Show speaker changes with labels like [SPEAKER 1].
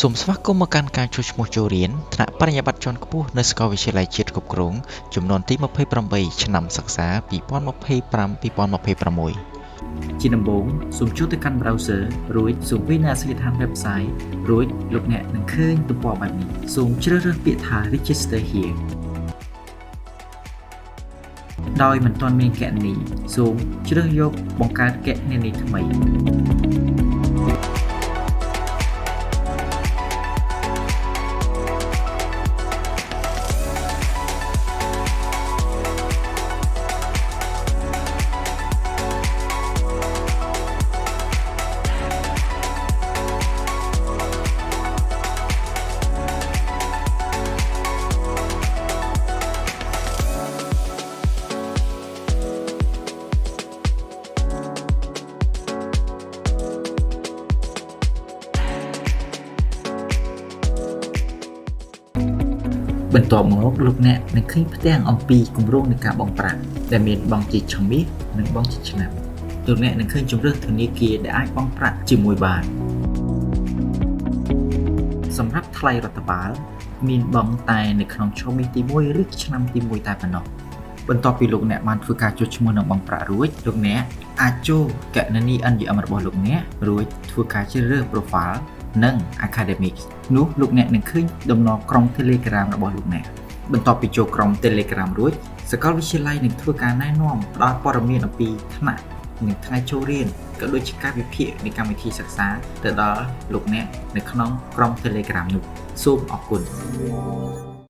[SPEAKER 1] សូមស្វាគមន៍មកកាន់ការជួយឈ្មោះចូលរៀនថ្នាក់បរិញ្ញាបត្រជាន់ខ្ពស់នៅសាកលវិទ្យាល័យជាតិគ្រប់គ្រងចំនួនទី28ឆ្នាំសិក្សា2025-2026
[SPEAKER 2] ជាដំបូងសូមចូលទៅកាន់ browser រួចសូមវាយនៅអាសយដ្ឋាន website រួចលោកអ្នកនឹងឃើញទំព័របែបនេះសូមជ្រើសរើសពាក្យថា Register here ដោយមិនទាន់មានគណនីសូមជ្រើសយកបង្កើតគណនីថ្មីបន្ទាប់មកលោកអ្នកនឹងឃើញផ្ទាំងអំពីគម្រោងនៃការបង់ប្រាក់ដែលមានបង់ជាឈ្មោះនិងបង់ជាឆ្នាំលោកអ្នកនឹងឃើញជម្រើសធនាគារដែលអាចបង់ប្រាក់ជាមួយបានសម្រាប់ថ្លៃរដ្ឋបាលមានបង់តែនៅក្នុងឈ្មោះទី1ឬឆ្នាំទី1តែប៉ុណ្ណោះបន្ទាប់ពីលោកអ្នកបានធ្វើការចុះឈ្មោះនិងបង់ប្រាក់រួចលោកអ្នកអាចចូលគណនី NUM របស់លោកអ្នករួចធ្វើការជ្រើសរើស Profile និង Academic នោះលោកអ្នកនឹងឃើញតំណក្រុម Telegram របស់លោកអ្នកបន្ទាប់ពីចូលក្រុម Telegram រួចសាកលវិទ្យាល័យនឹងធ្វើការណែនាំផ្ដល់ព័ត៌មានអំពីថ្នាក់និងថ្ងៃចូលរៀនក៏ដូចជាការវិភាគនៃកម្មវិធីសិក្សាទៅដល់លោកអ្នកនៅក្នុងក្រុម Telegram នោះសូមអរគុណ